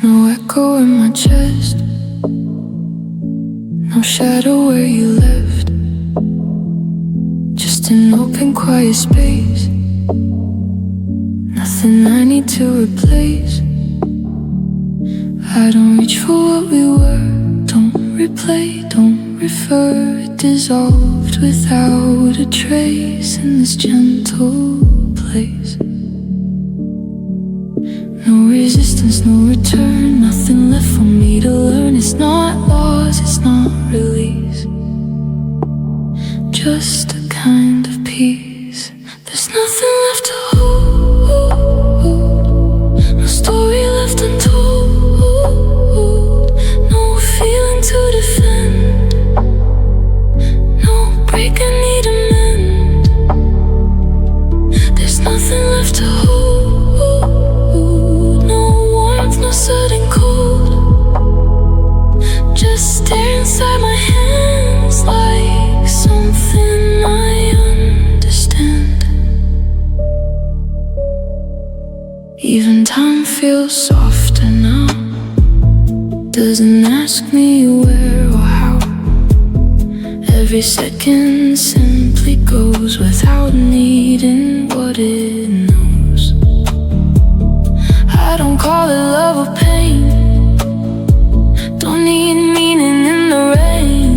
There's no echo in my chest, no shadow where you left, just an open quiet space, nothing I need to replace. I don't reach for what we were, don't replay, don't refer. It dissolved without a trace in this gentle place. No resistance, no return, nothing left for me to learn. It's not loss, it's not release, just a kind of peace. There's nothing left to hold, no story left untold, no feeling to defend, no break I need to mend. There's nothing left to hold, no warmth, no sudden cold, just stare inside my hands like something I understand. Even time feels softer now, doesn't ask me where or how. Every second simply goes without needing what it knows. I don't call it love or pain, don't need meaning in the rain.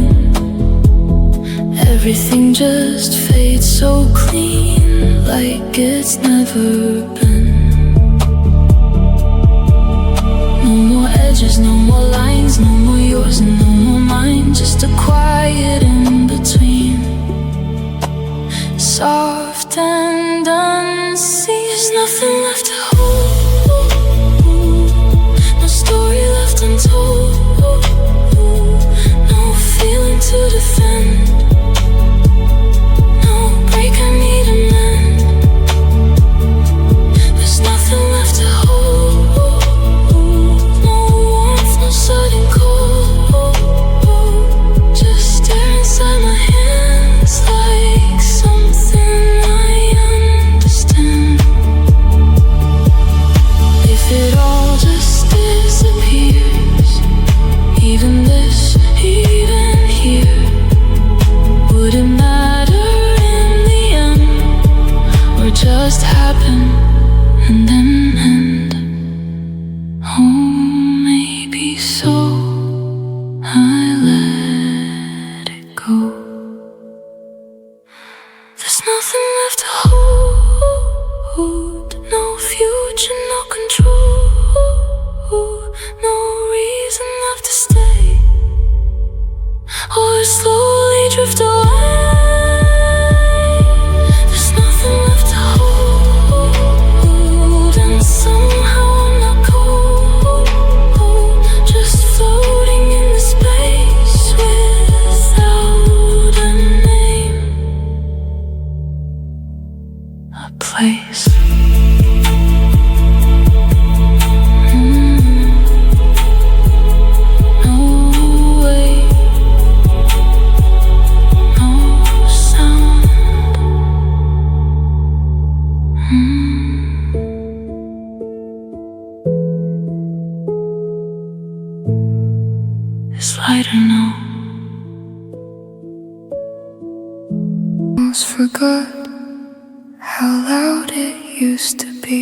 Everything just fades so clean, like it's never been. No more edges, no more lines, no more yours and no more mine, just a quiet in between, soft and unseen. There's nothing left to hold, no story left untold, no feeling to defend, no break I need to mend. There's nothing left to hold, no warmth, no sudden cold, just stare inside my hands like something I understand. If it all just disappears, even this, even here, would it matter in the end, or just happen and then end? Oh, maybe so, I let it go. There's nothing left to hold, no future, no control, no reason left to stay or slowly drift away. There's nothing left to hold, and somehow I'm not cold, just floating in the space without a name, a place. No way, no sound. It's lighter now. Almost forgot how loud it used to be.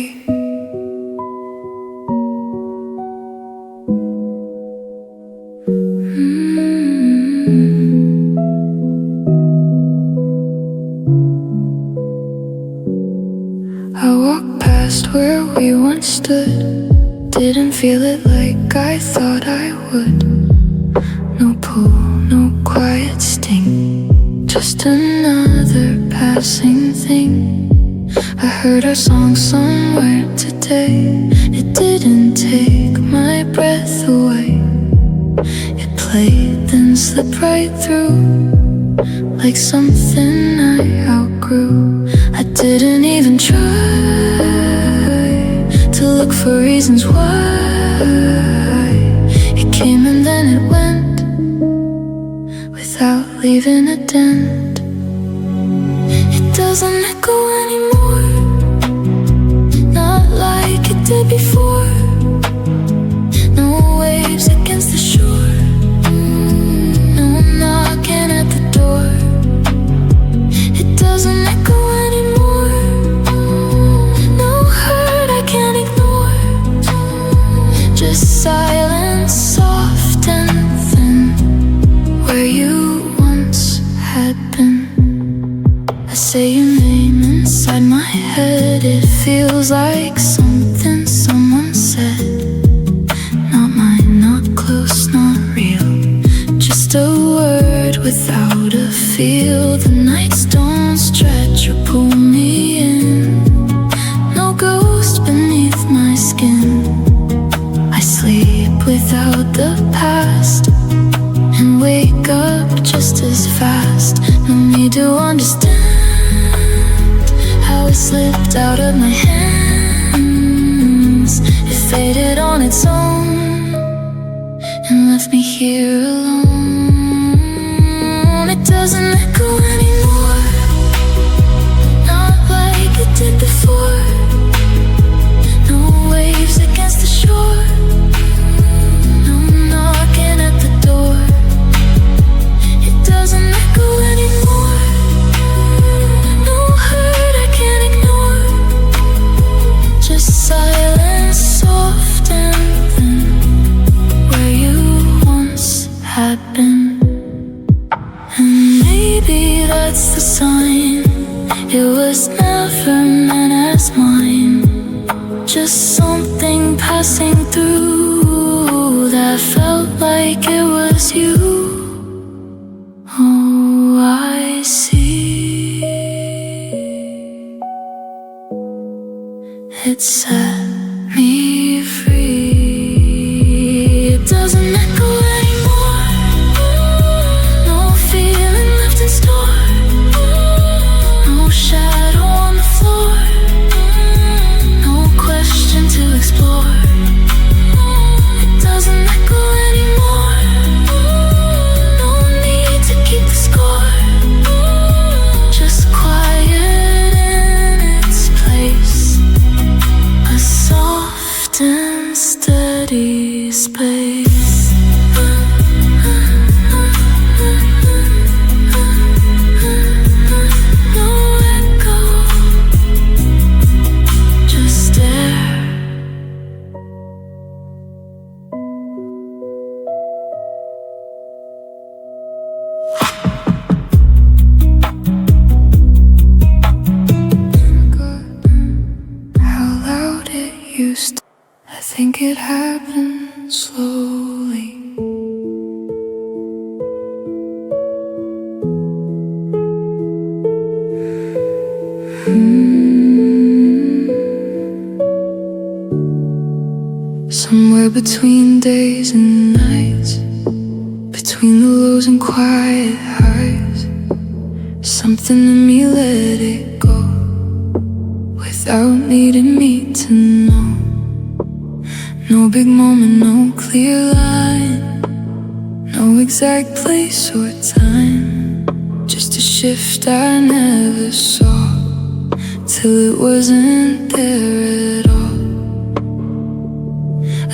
I walked past where we once stood, didn't feel it like I thought I would. No pull, no quiet sting, just another passing thing. I heard our song somewhere today, it didn't take my breath away. It played then slipped right through, like something I outgrew. I didn't even try to look for reasons why. It came and then it went, without leaving a dent. It doesn't echo anymore, not like it did before. close, not real. Just a word without a feel. The nights don't stretch or pull me in. No ghost beneath my skin. I sleep without the past and wake up just as fast. No need to understand how it slipped out of my hands. It faded on its own and left me here alone. It doesn't echo anymore, not like it did before. No waves against the shore, no knocking at the door. It doesn't echo anymore, no hurt I can't ignore. Just silence, soft and thin, where you once had been. And maybe that's the sign. It was never meant as mine. Just something passing through that felt like it was you. Oh, I see. It set me free. It doesn't echo anymore, no feeling left in store, no shadow on the floor, no question to explore. It doesn't echo anymore, no need to keep the score. Just quiet in its place, a soft and steady space. No echo, just air. How loud it used to. I think it happened slowly. Somewhere between days and nights, between the lows and quiet highs, something in me let it go without needing me to know. No big moment, no clear line, no exact place or time. Just a shift I never saw till it wasn't there at all.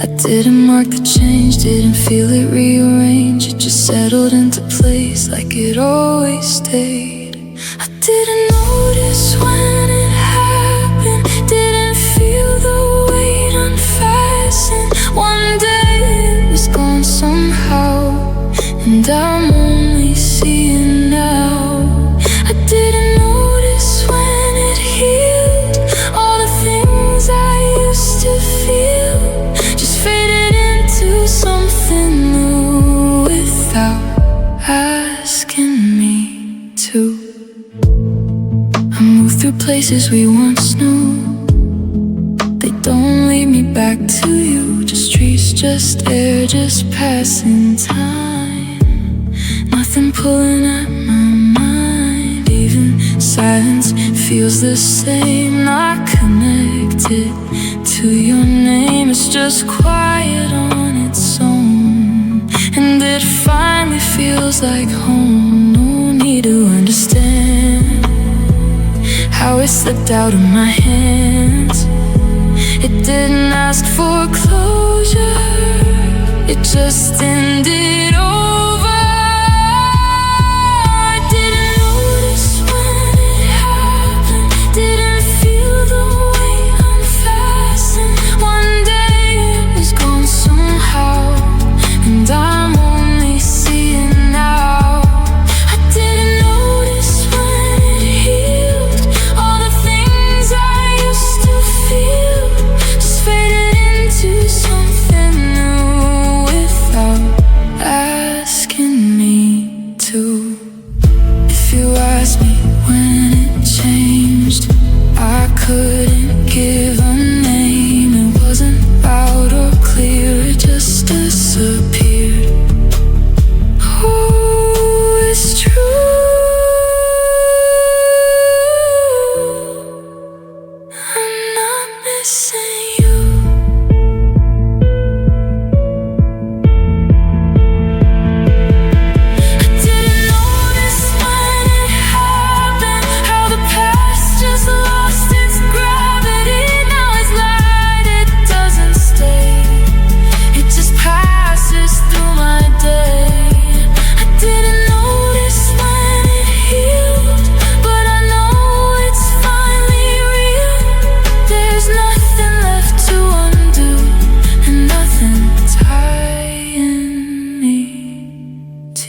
I didn't mark the change, didn't feel it rearrange. It just settled into place like it always stayed. I didn't notice when it happened, didn't feel the weight unfasten. One day it was gone somehow, and I'm only seeing now. I didn't notice when it healed, all the things I used to feel just faded into something new without asking me to. I move through places we once knew, they don't lead me back to you. Just trees, just air, just passing time. Nothing pulling at my mind. Even silence feels the same. Not connected to your name. It's just quiet on its own, and it finally feels like home. No need to understand how it slipped out of my hands. It didn't ask for closure, it just ended over. I didn't notice when it happened, didn't feel the weight unfasten. One day it was gone somehow, and I'm only seeing now. I didn't notice when it healed, all the things I used to feel just faded into something new without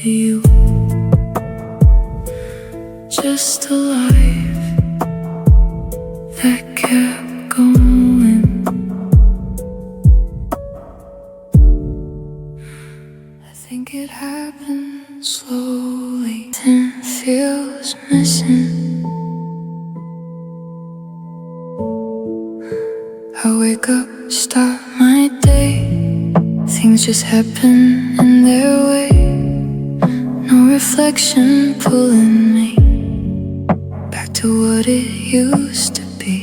you. Just a life that kept going. I think it happened slowly, then feels missing. I wake up, start my day, things just happen in their way. No reflection pulling me back to what it used to be.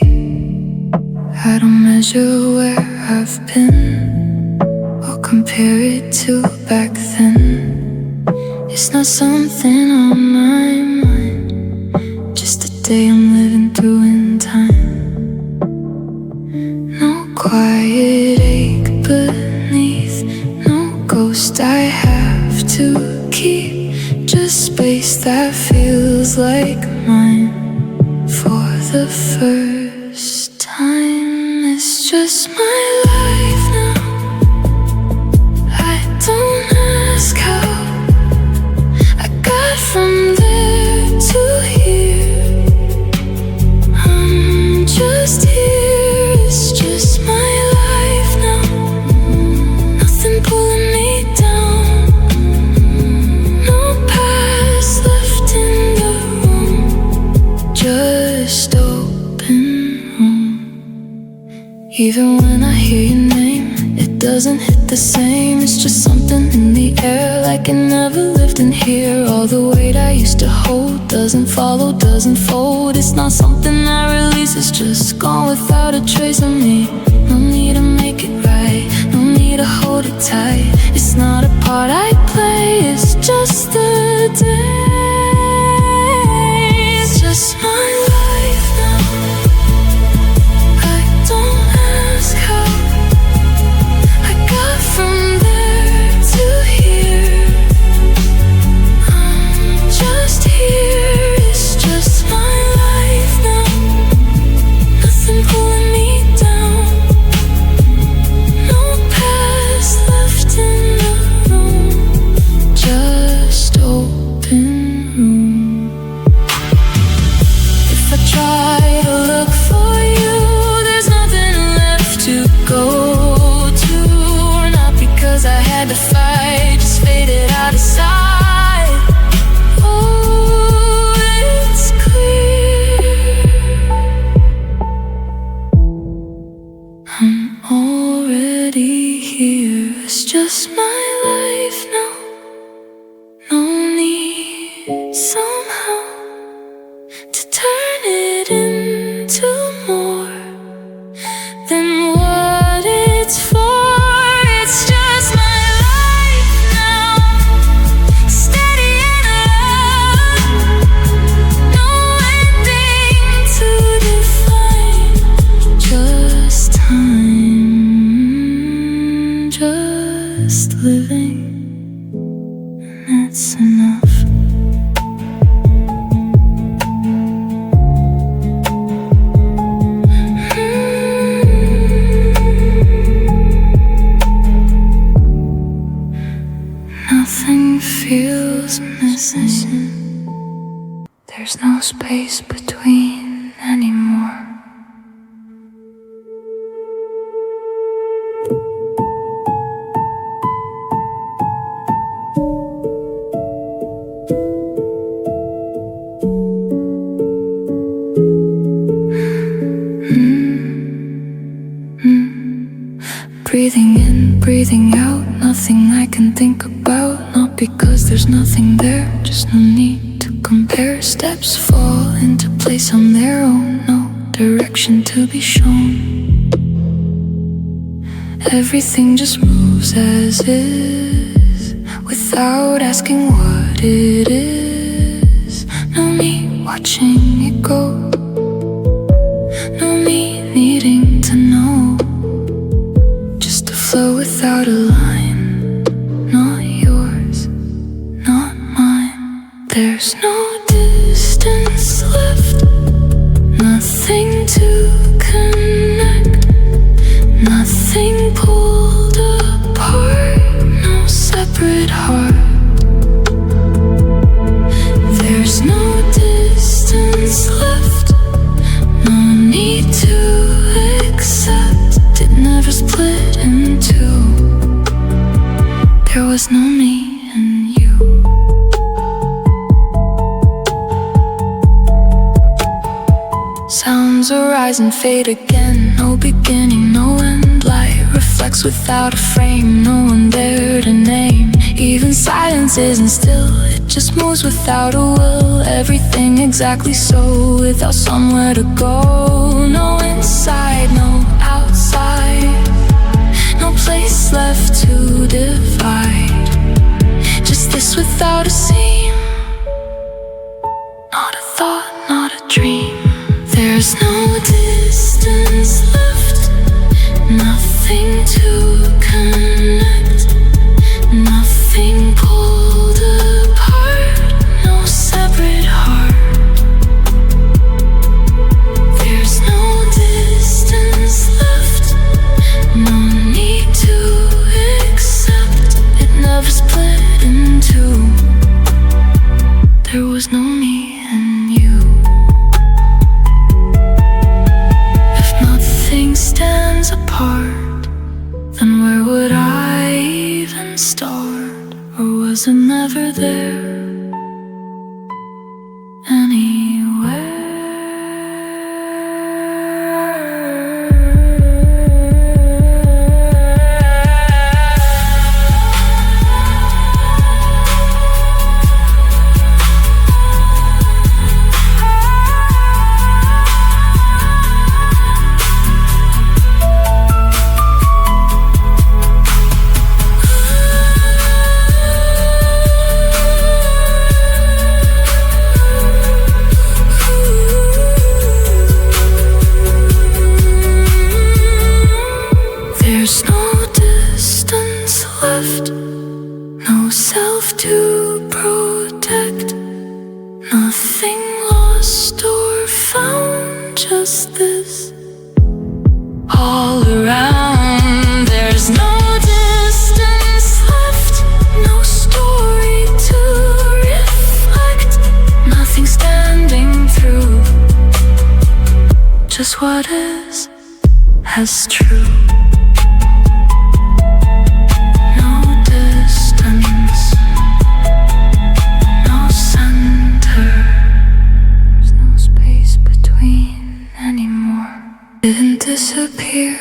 I don't measure where I've been or compare it to back then. It's not something on my mind, just a day I'm living through in time. No quiet ache beneath, no ghost I have to keep, just space that feels like mine. For the first time, it's just my life now. I don't ask how I got from there to here. I'm just here, it's just my life now. Nothing pulling me down, no past left in the room, just open room. Even when I hear your name, it doesn't hit the same. It's just something in the air, like it never lived in here. All the weight I used to hold doesn't follow, doesn't fold. It's not something I release, it's just gone without a trace of me. No need to make it right, no need to hold it tight. It's not a part I play, it's just the day. It's just my life now. I don't ask how I got from there to here. I'm just here, it's just my life now. Nothing pulling me down, no past left in the room, just open room. If I try to look for you, there's nothing left to go to. Not because I had to fight, just faded out of sight. Oh, it's clear, I'm already here. It's just my life now. No need somehow to turn it into more than what it's for. It's just my life now, steady and alive. No ending to define, just time, just living, and that's enough. Nothing feels missing. There's no space between anymore. Breathing in, breathing out, nothing I can think about. Not because there's nothing there, just no need to compare. Steps fall into place on their own, no direction to be shown. Everything just moves as is, without asking what it is. No me watching it go, no me needing to know. Just a flow without a line, not yours, not mine. There's no distance left, nothing to connect, nothing pulled apart, no separate heart. was no me and you. Sounds arise and fade again, no beginning, no end. Light reflects without a frame, no one there to name. Even silence isn't still, it just moves without a will. Everything exactly so, without somewhere to go. No inside, no outside, no place left to divide. Just this without a seam, not a thought, not a dream. There's no distance left, nothing to connect, nothing pulled apart, no separate heart. There's no distance left, no need to accept. It never split in two. There was no me and you. If nothing stands apart, then where would I even start? Or was it never there There's no distance left, no self to protect, nothing lost or found, just this all around. There's no distance left, no story to reflect, nothing standing through, just what is as true. Didn't disappear.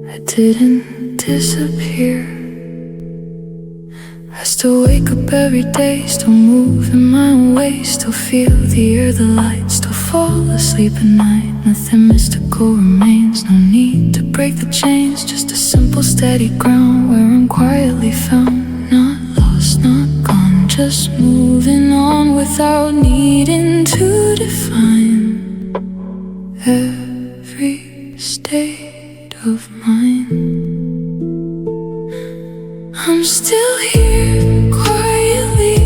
I didn't disappear. I still wake up every day, still move in my own way, still feel the air, the light, still fall asleep at night. Nothing mystical remains, no need to break the chains, just a simple steady ground where I'm quietly found. Not lost, not gone, just moving on without needing to define every state of mind. I'm still here quietly,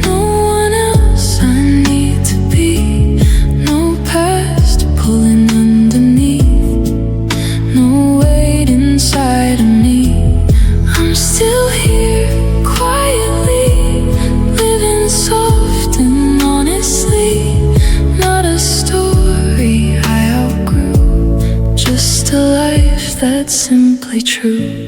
no one else I need to be. No past pulling underneath, no weight inside of me. I'm still here quietly, living soft and honestly. Not a story I outgrew, just a life that's simply true.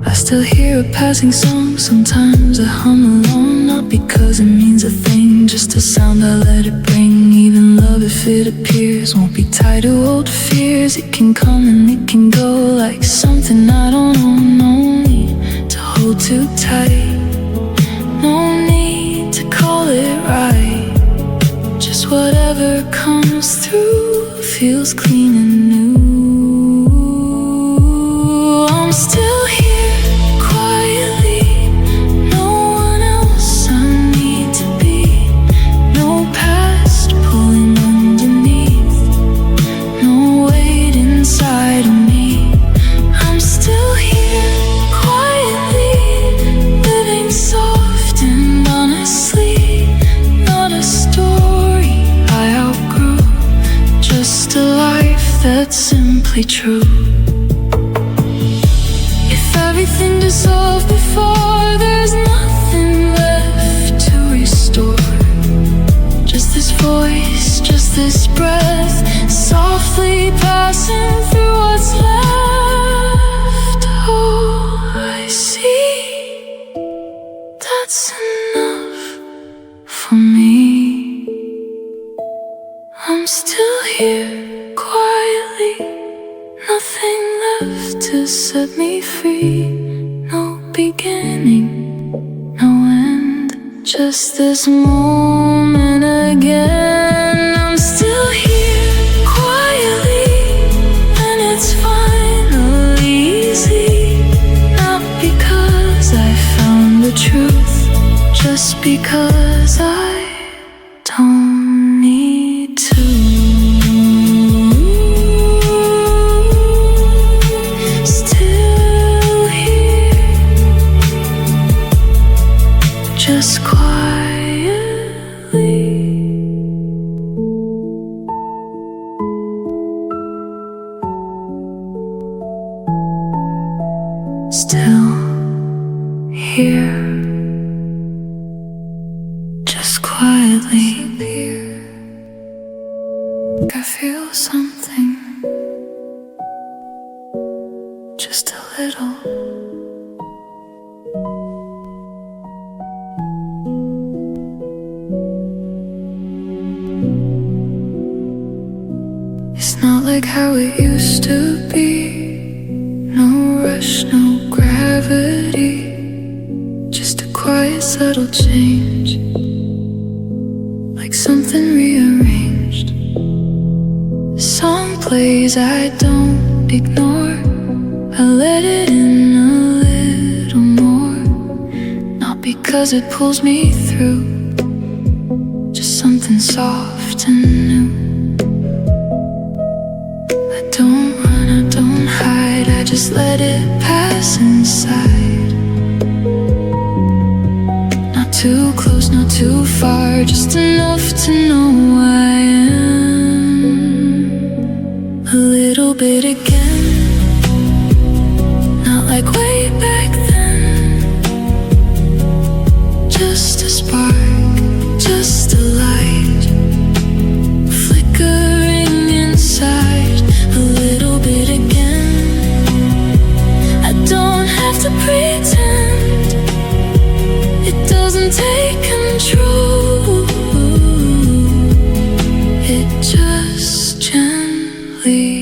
I still hear a passing song, sometimes I hum along, not because it means a thing, just a sound I let it bring. Even love, if it appears, won't be tied to old fears. It can come and it can go like something I don't own. No need to hold too tight, no need to call it right, just whatever comes through feels clean and new. I'm still here that's simply true. If everything dissolved before, there's nothing left passing through what's left. Oh, I see. That's enough for me. I'm still here quietly, nothing left to set me free. No beginning, no end, just this moment again. I'm still here quietly, and it's finally easy. Not because I found the truth, just because I don't need to. Still here, just quietly. Still here, just quietly. I feel something, just a little. It's not like how it used to be. No rush, no gravity, just a quiet, subtle change, like something rearranged. The song plays, I don't ignore. I let it in a little more, not because it pulls me through, just something soft and new. I don't run, I don't hide, I just let it pass inside. Not too close, not too far, just enough to know I am a little bit again. Not like way back then, just a spark, just a light, flickering inside. A little bit again. I don't have to pretend, it doesn't take control, it just gently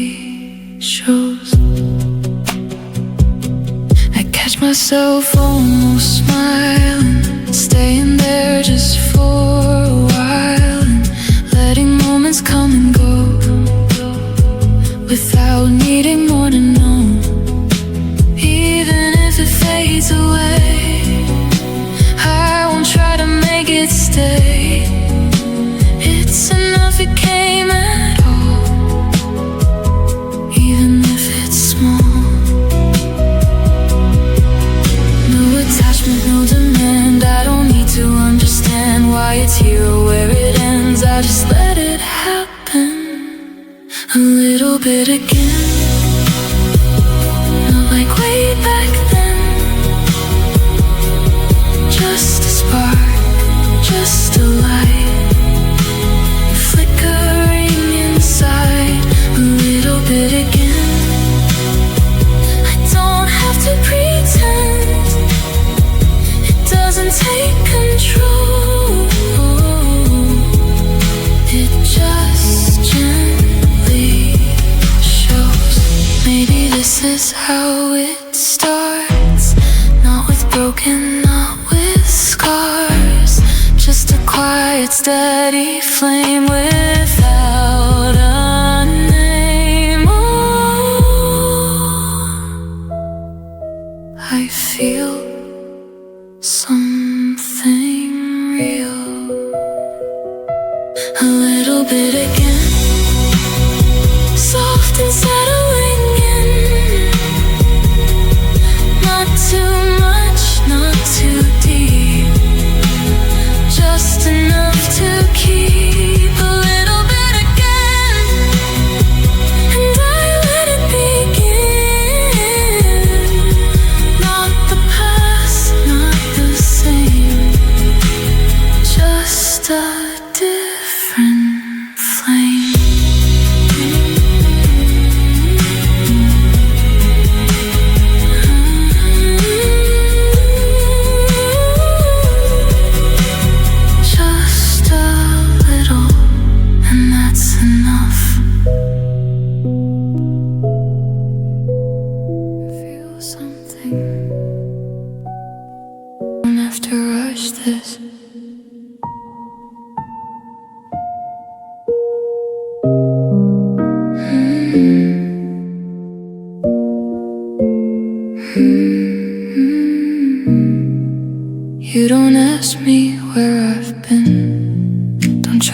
shows. I catch myself almost smiling, staying there just for a while, and letting moments come and go without needing more to know. Even if it fades away, I won't try to make it stay. It's enough it came at all, even if it's small. No attachment, no demand, I don't need to understand why it's here or where it ends. I just let it happen. A little bit again, not like way back then. Just a spark, just a light, flickering inside. A little bit again. I don't have to pretend, it doesn't take control, it just gently shows. Maybe this is how it starts, not with broken, not with scars, just a quiet, steady flame without a name. Oh, I feel something real. A little bit again, soft and settling in. Not too much, not too deep, just enough to keep. A little bit again.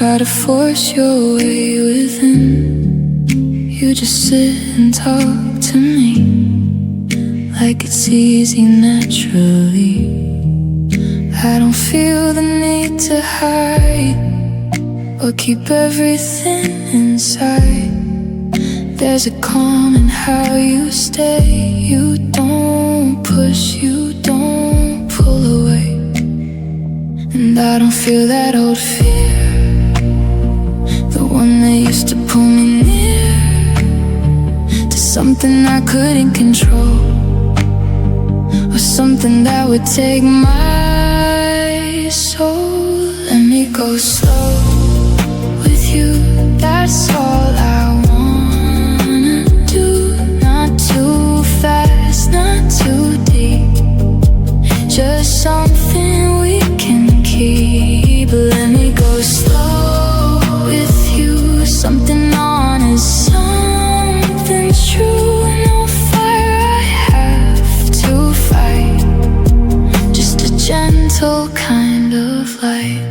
try to force your way within. You just sit and talk to me like it's easy naturally. I don't feel the need to hide or keep everything inside. There's a calm in how you stay. You don't push, you don't pull away. And I don't feel that old fear, the one that used to pull me near to something I couldn't control, or something that would take my soul. Let me go slow with you, that's all I wanna do. Not too fast, not too deep, just something we can keep. Let me go slow with you, something honest, something true. No fire I have to fight, just a gentle kind of light.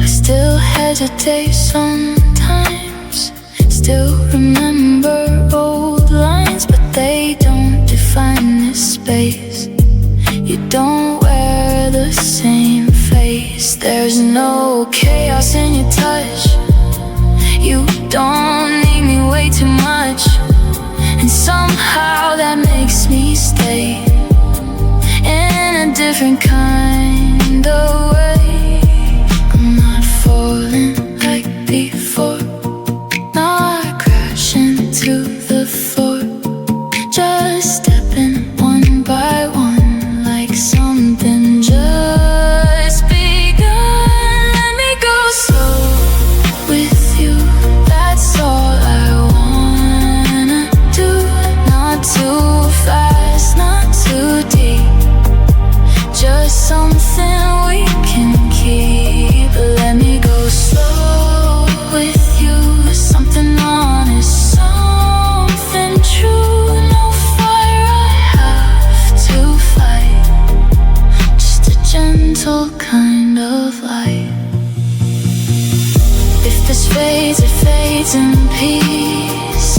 I still hesitate sometimes, still remember old lines, but they don't define this space. You don't wear the same face. There's no chaos in your touch. You don't need me way too much, and somehow that makes me stay in a different kind of way. I'm not falling like before, not crashing to the floor, just stepping one by one like something just begun. Let me go slow with you, that's all I wanna do. Not too fast, not too deep, just something we can keep. Let me go slow with you, something honest, something true. No fire I have to fight, just a gentle kind of light. If this fades, it fades in peace,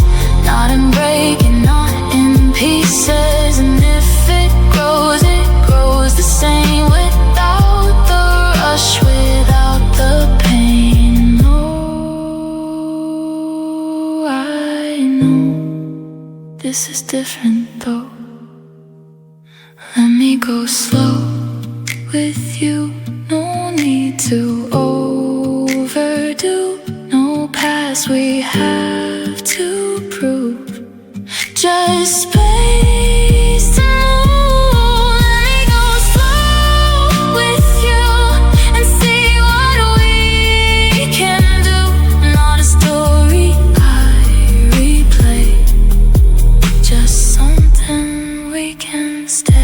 not in breaking, not in pieces. And if it grows the same, without the rush, without the pain. Oh, I know this is different though. Let me go slow with you, no need to overdo. No past we have to prove, just space to move. Let me go slow with you and see what we can do. Not a story I replay, just something we can stay.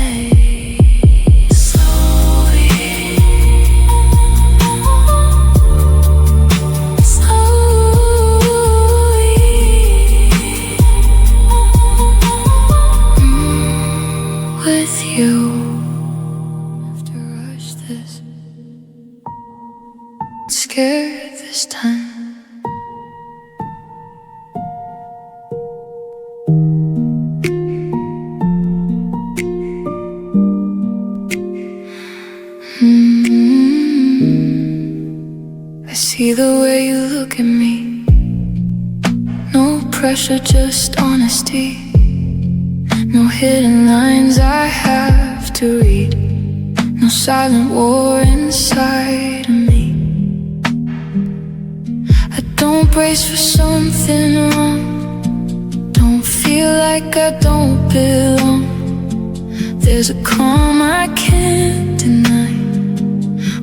With you, have to rush this, scared this time. I see the way you look at me, no pressure, just honesty. No hidden lines I have to read, no silent war inside of me. I don't brace for something wrong, don't feel like I don't belong. There's a calm I can't deny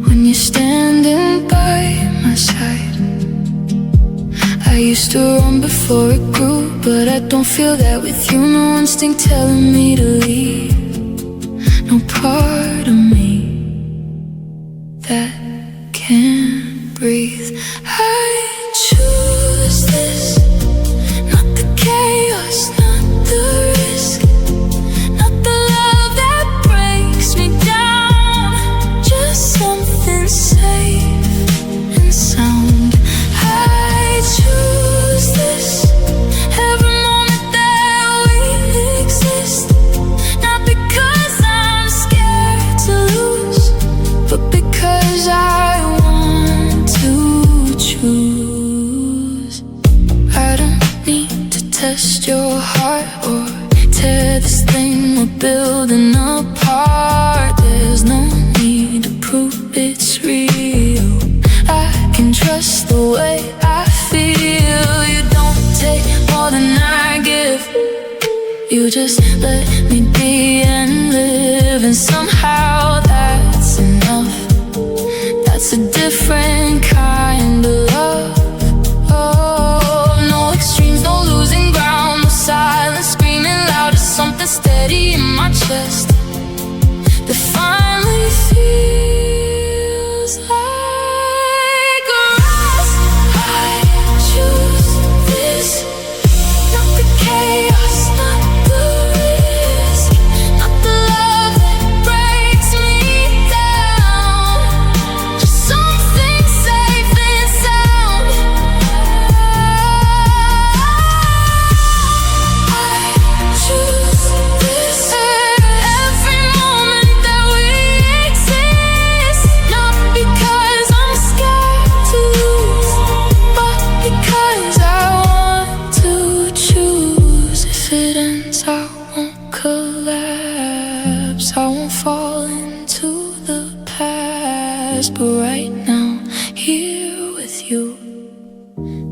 when you're standing by my side. I used to run before it grew, but I don't feel that with you. No instinct telling me to leave, no part of me that can't breathe. I choose this, not the chaos, not the risk, not the love that breaks me down, just something safe 'cause I want to choose. I don't need to test your heart or tear this thing we're building apart. There's no need to prove it's real. I can trust the way I feel. You don't take more than I give. You just let me be and live, and somehow that's enough. That's a different kind of love. Oh, no extremes, no losing ground, no silence screaming loud. Just something steady in my chest that finally feels like us. I choose this, not the chaos, not the risk, not the love that breaks me down. Just something safe and sound. I choose this. Every moment that we exist, not because I'm scared to lose, but because I want to choose. If it ends, I won't collapse, I won't fall into the past. But right now, here with you,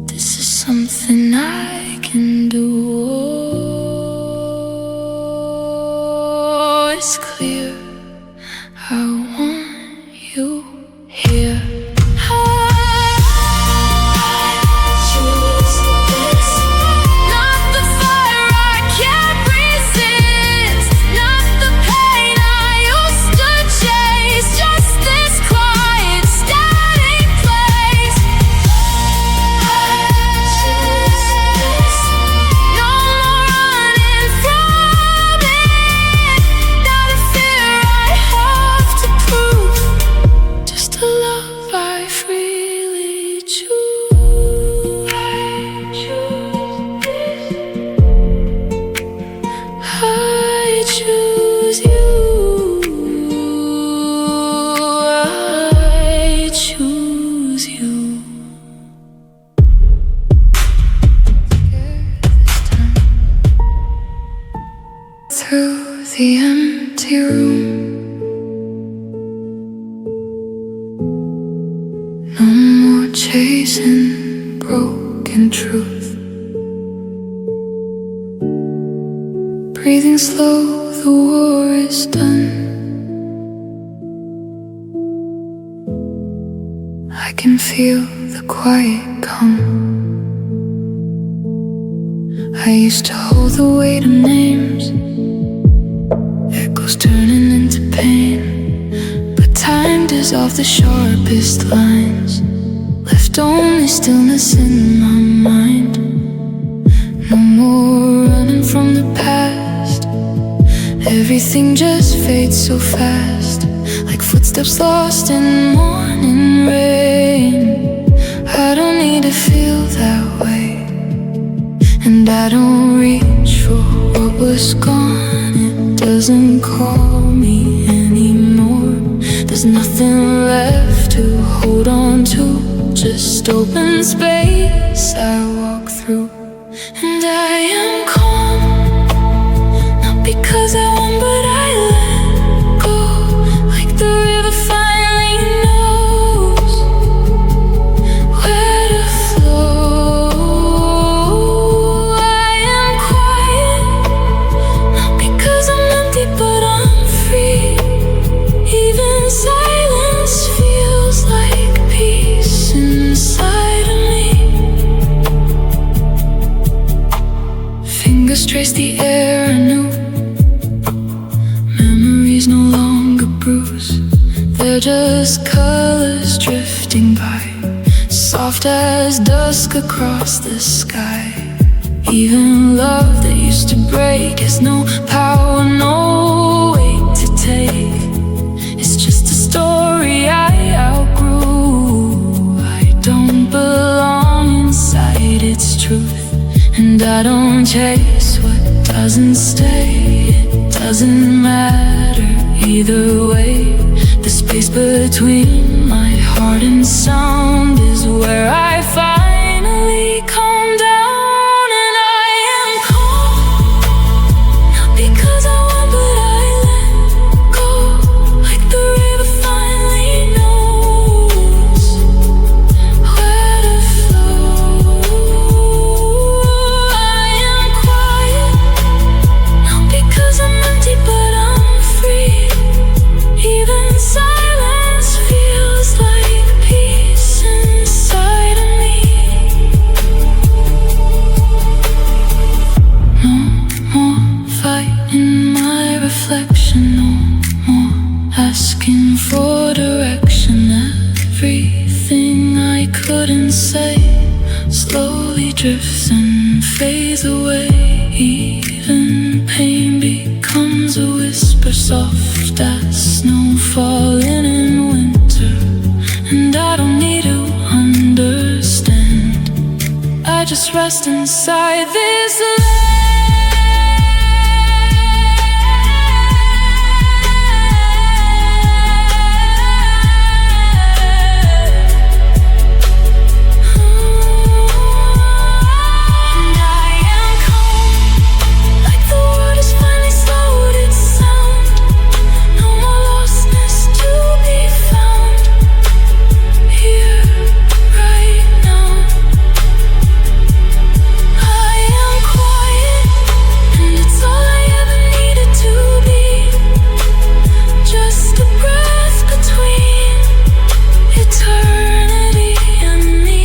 this is something I can do. Oh, it's clear I want you here. I choose this, not the fire I can't resist, not the pain I used to chase, just this quiet, static place. I choose this, no more running from it, not a fear I have to prove, just a love I freely choose. I choose this, I choose you, I choose you. Through the empty room, no more chasing broken truth. Breathing slow, the war is done. I can feel the quiet come. I used to hold the weight of names, echoes turning into pain. But time dissolved the sharpest lines, left only stillness in my mind. No more running from the past, everything just fades so fast, like footsteps lost in morning rain. I don't need to feel that way, and I don't reach for what was gone. It doesn't call me anymore. There's nothing left to hold on to, just open space I walk through. And I am calm, not because I won, but I let go, like the river finally knows where to flow. I am quiet, not because I'm empty, but I'm free. Even silence feels like peace inside of me. Fingers trace the air anew, memories no longer bruise. They're just colors drifting by, soft as dusk across the sky. Even love that used to break has no power, no weight to take. It's just a story I outgrew. I don't belong inside its truth, and I don't chase what doesn't stay. It doesn't matter either way. The space between my heart and sound is where I finally calm down. And I am calm, not because I want, but I let go. Like the river finally knows where to flow. I am quiet, not because I'm empty, but I'm free. Even silence feels like peace inside of me. No more fighting my reflection, no more asking for direction. Everything I couldn't say slowly drifts and fades away. Even pain becomes a whisper, soft as snow falling in winter. And I don't need to understand, I just rest inside this land. And I am calm, like the world has finally slowed its sound. No more lostness to be found here, right now. I am quiet, and it's all I ever needed to be. Just a breath between eternity and me.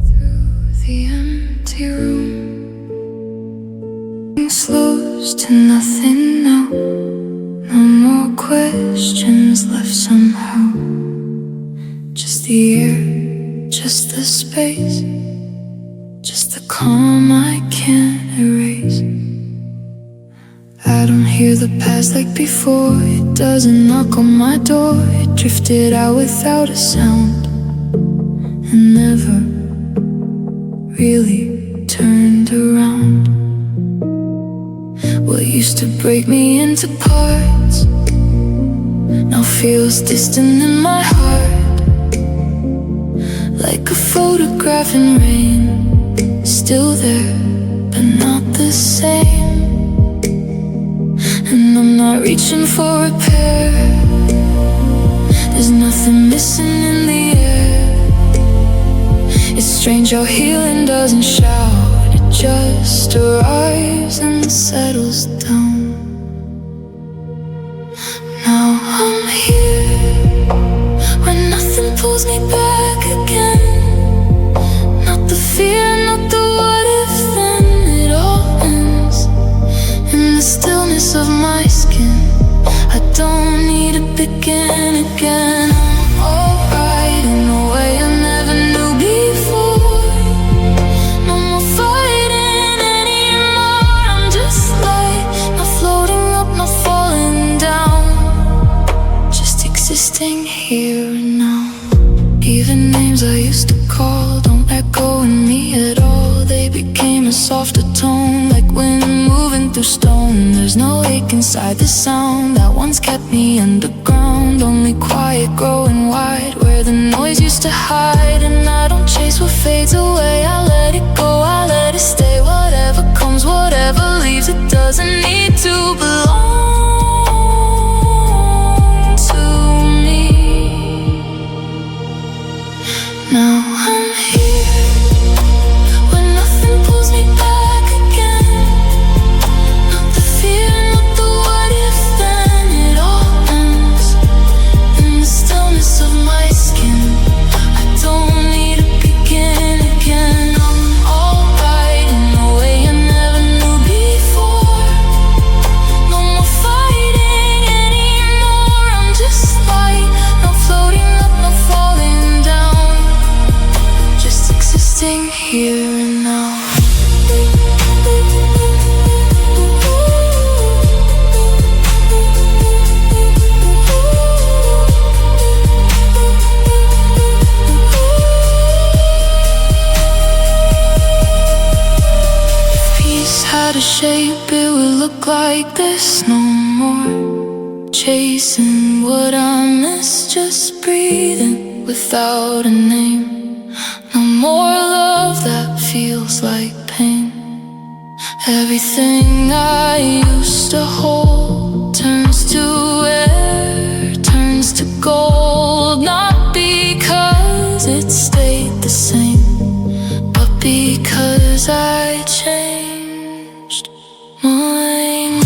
Through the empty room, slows to nothing now. No more questions left somehow. Just the air, just the space, just the calm I can't erase. I don't hear the past like before. It doesn't knock on my door. It drifted out without a sound and never really turned around. What used to break me into parts now feels distant in my heart. Like a photograph in rain, still there, but not the same. And I'm not reaching for repair. There's nothing missing in the air. It's strange how healing doesn't shout. It just arrives and settles down. Now I'm here, when nothing pulls me back again. Not the fear, not the what if, then it all ends in the stillness of my skin. I don't need to begin again. I'm alright in a way I never knew before. No more fighting anymore. I'm just light, not floating up, not falling down. Just existing here and now. Even names I used to call don't echo in me at all. They became a softer tone, like wind moving through stone. There's no ache inside the sound that once kept me underground. Only quiet growing wide where the noise used to hide. And I don't chase what fades away, I let it go, I let it stay. Whatever comes, whatever leaves, it doesn't need to belong to me. Now I'm here, when nothing pulls me back again. Not the fear, not the what if, then it all ends in the stillness of my skin. I don't need to begin existing here and now. Had a shape, it would look like this. No more chasing what I miss, just breathing without a name. No more love that feels like pain. Everything I used to hold turns to air, turns to gold. Not because it stayed the same, but because I changed my name.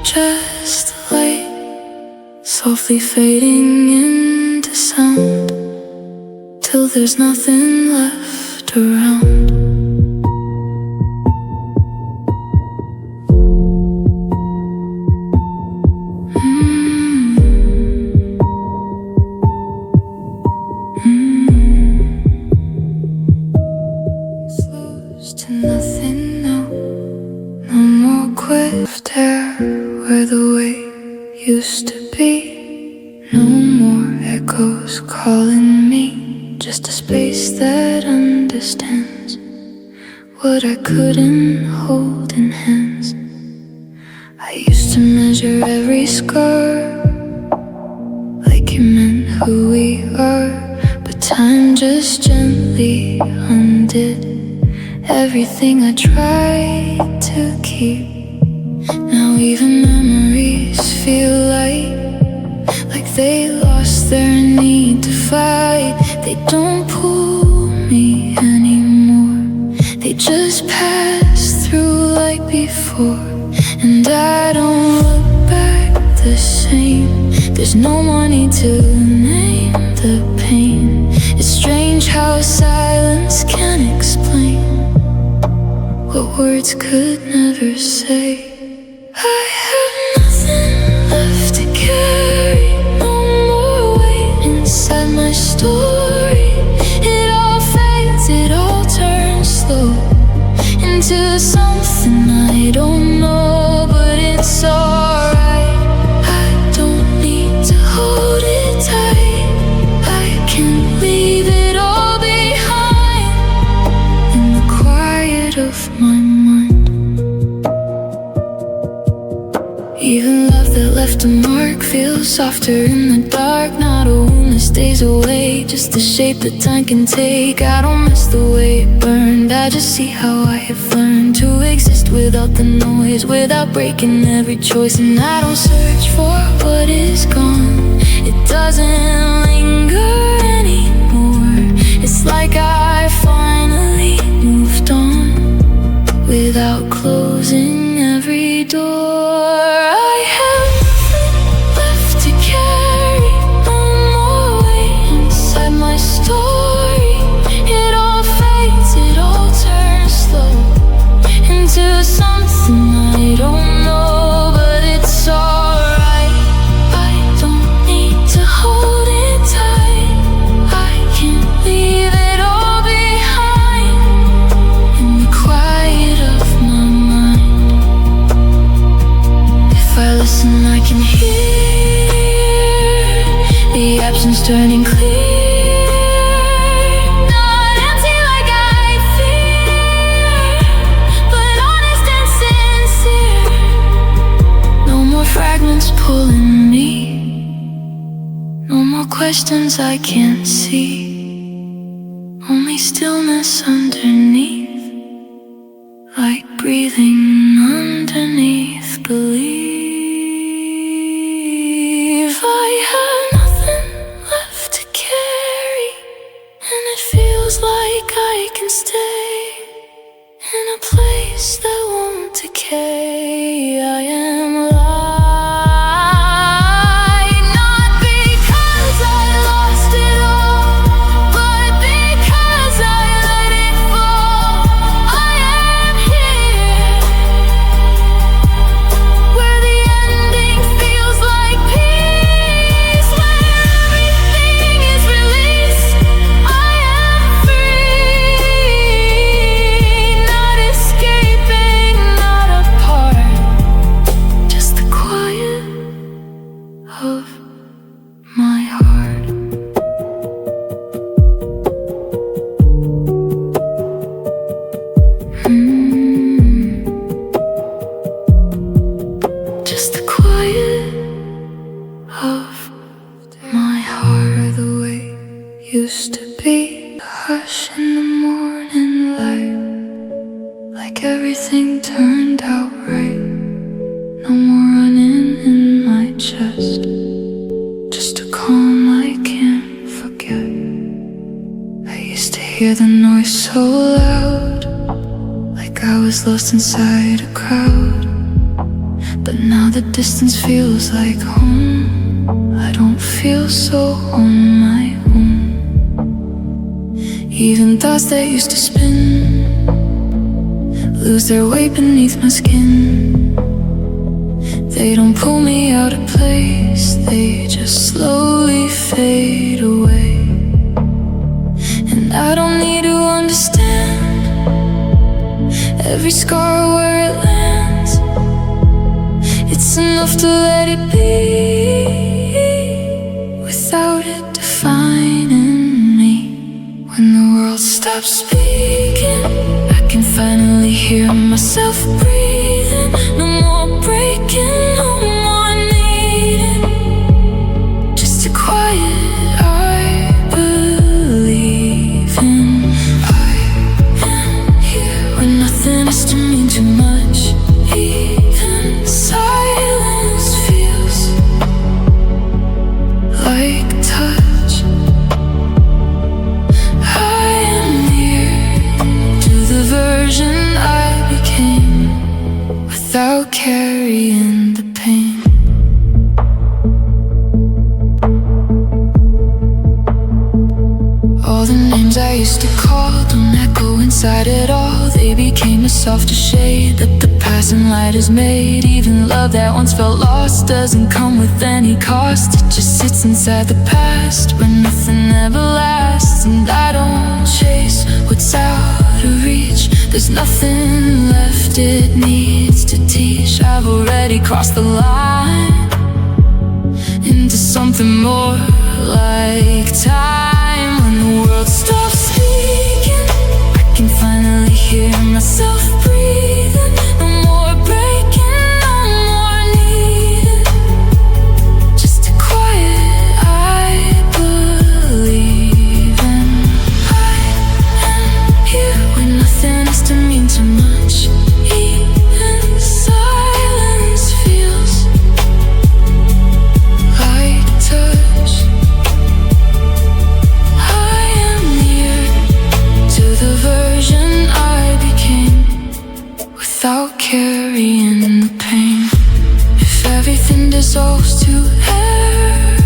Just the light softly fading into sound, till there's nothing left around. Slows to nothing now. No more quiff there where the way used to be. No more echoes calling me, just a space that understands what I couldn't hold in hands. I used to measure every scar like it meant who we are, but time just gently undid everything I tried to keep. Now even memories feel like they lost their need to fight. They don't pull me anymore, they just pass through like before. And I don't look back the same. There's no money to name the pain. It's strange how silence can explain what words could never say. I have nothing left to carry, no more weight inside my story. It all fades, it all turns slow into something I don't know, but it's alright. I don't need to hold it tight, I can leave it all behind in the quiet of my mind. Even love that left a mark feels softer in the dark. Not a wound that stays away, just the shape that time can take. I don't miss the way it burned, I just see how I have learned to exist without the noise, without breaking every choice. And I don't search for what is gone, it doesn't linger anymore. It's like I finally moved on without closing every door. I have nothing left to carry, no more weight inside my story. It all fades, it all turns slow into something I don't know, but it's alright. I don't need to hold it tight, I can leave it all behind in the quiet of my mind. If I listen, I can hear the absence turning clear. Not empty like I fear, but honest and sincere. No more fragments pulling me, no more questions I can't see. only stillness underneath, like breathing underneath belief. I have nothing left to carry, and it feels like I can stay in a place that won't decay. I am light, not because I lost it all, but because I let it fall. I am here, where the ending feels like peace, where everything is released. I am free, not escaping, not apart, just the quiet of my heart. Just the quiet of my heart. The way used to be, a hush in the morning light, like everything turned out right. No more running in my chest, just a calm I can't forget. I used to hear the noise so loud, like I was lost inside a crowd. But now the distance feels like home. I don't feel so on my own. Even thoughts that used to spin lose their weight beneath my skin. They don't pull me out of place, they just slowly fade away. And I don't need to understand every scar where it lands. It's enough to let it be, without it defining me. When the world stops speaking, I can finally hear myself breathing. No more breaking, no more needing, just a quiet I believe in. I am here when nothing has to mean too much. Even silence feels like touch. I am near to the version I became, without carrying the pain. All the names I used to call don't echo inside at all. They became a softer shade that the passing light has made. Even love that once felt lost doesn't come with any cost. It just sits inside the past where nothing ever lasts. And I don't chase what's out of reach. There's nothing left it needs to teach. I've already crossed the line into something more like time. When the world stops speaking, I can finally hear myself breathing. No more breaking, no more needing, just a quiet I believe in. I am here when nothing has to mean too much. Even silence feels like touch. I am near to the version I became, without carrying the pain. If everything dissolves to air,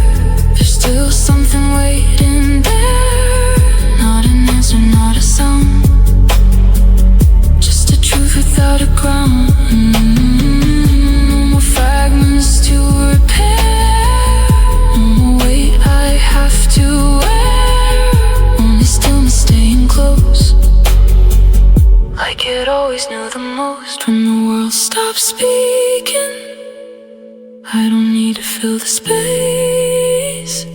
there's still something waiting there. Not an answer, not a sound, just a truth without a ground. No more fragments to repair, no more weight I have to wear. Only stillness staying close, like it always knew the most. When the world stops speaking, I don't need to fill the space.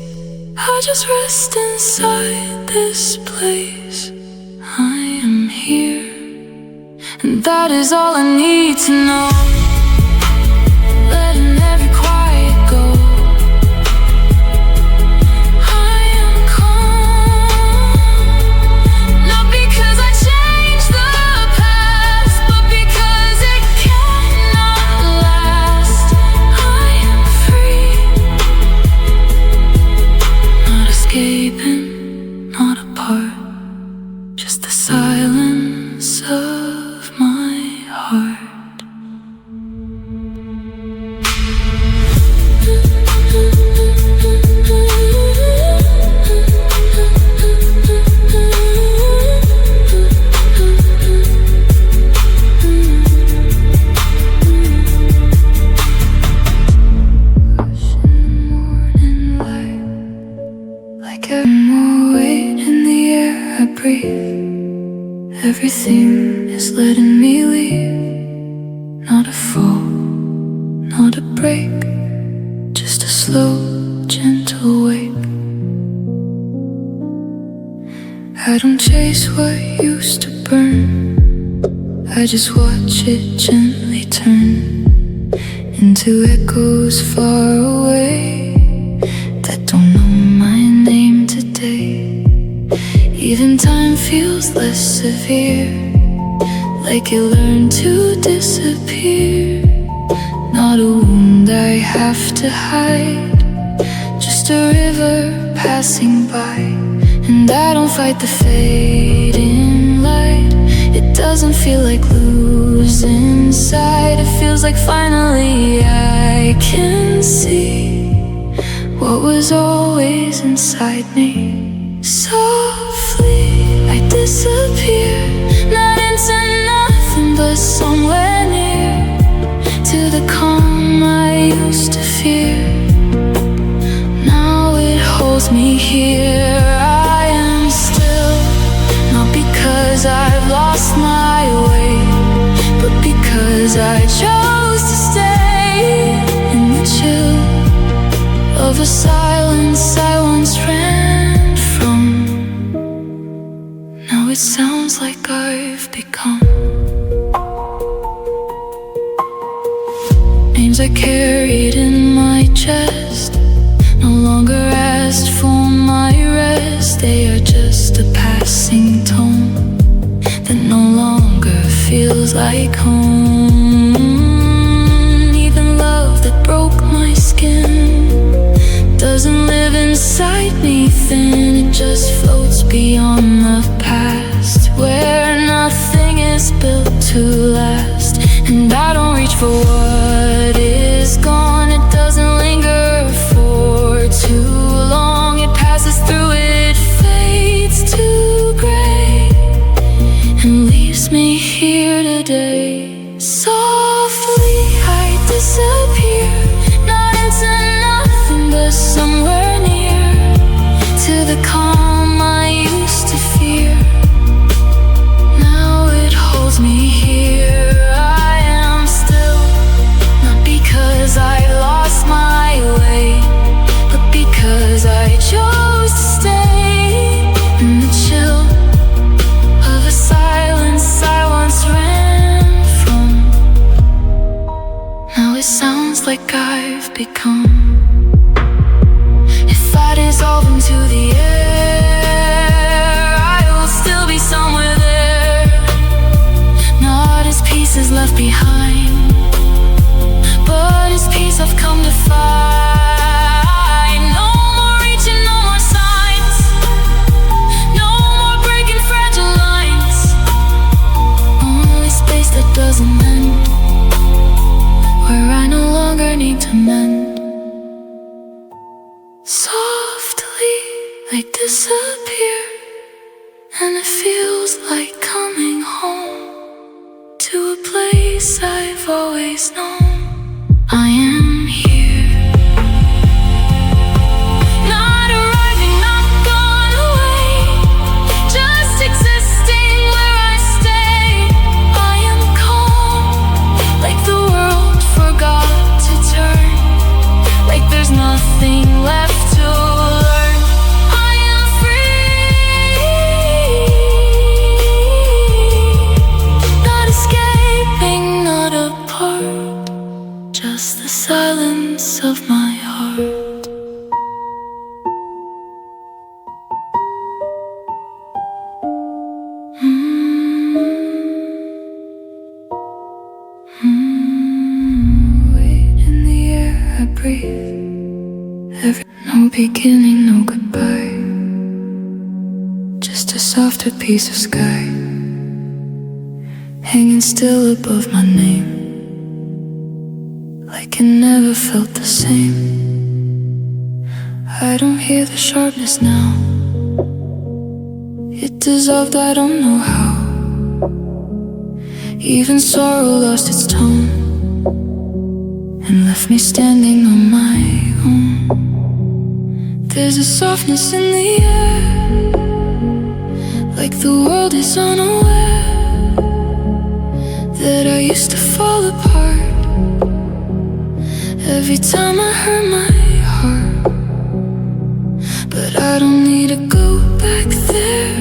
I just rest inside this place. I am here, and that is all I need to know. Letting every quiet go. I am calm, heart, just the silence of my heart. Like every more weight in the air I breathe, everything is letting me leave. Not a fall, not a break, just a slow, gentle wake. I don't chase what used to burn, I just watch it gently turn into echoes far away that don't know my name today. Even time feels less severe, like it learned to disappear. Not a wound I have to hide, just a river passing by. And I don't fight the fading light, it doesn't feel like losing sight. It feels like finally I can see what was always inside me. Softly I disappear, not into nothing but somewhere near to the calm I used to fear. Now it holds me here. I am still, not because I've lost my way, but because I chose to stay in the chill of a silence I once ran from. Now it sounds like I've become names I carried in my chest, no longer asked for my rest. They are just a passing tone that no longer feels like home. Even love that broke my skin doesn't live inside me thin, it just floats beyond the past, where nothing is built to last. And I don't reach for what is gone, it doesn't linger for too long. It passes through, it fades to gray, and leaves me here today. Softly I disappear, not into nothing but somewhere near to the calm I used to fear. Now it holds me here. I am still, not because I lost my way, but because I chose to stay in the chill of a silence I once ran from. Now it sounds like I've become. If I dissolve into the air, I will still be somewhere there, not as pieces left behind, but as peace I've come to find. No more reaching, no more signs, no more breaking fragile lines, only space that doesn't end, where I no longer need to mend. Softly they disappear, and it feels like coming home to a place I've always known. I am here, not arriving, not gone away, just existing where I stay. I am calm, like the world forgot to turn, like there's nothing left to learn. I am free, not escaping, not apart, just the silence of my heart. Weight in the air I breathe, no beginning, no goodbye, just just a softer piece of sky, hanging still above my name, like it never felt the same. I don't hear the sharpness now. It dissolved, I don't know how. Even sorrow lost its tone and left me standing on my own. There's a softness in the air, like the world is unaware that I used to fall apart every time I hurt my heart. But I don't need to go back there.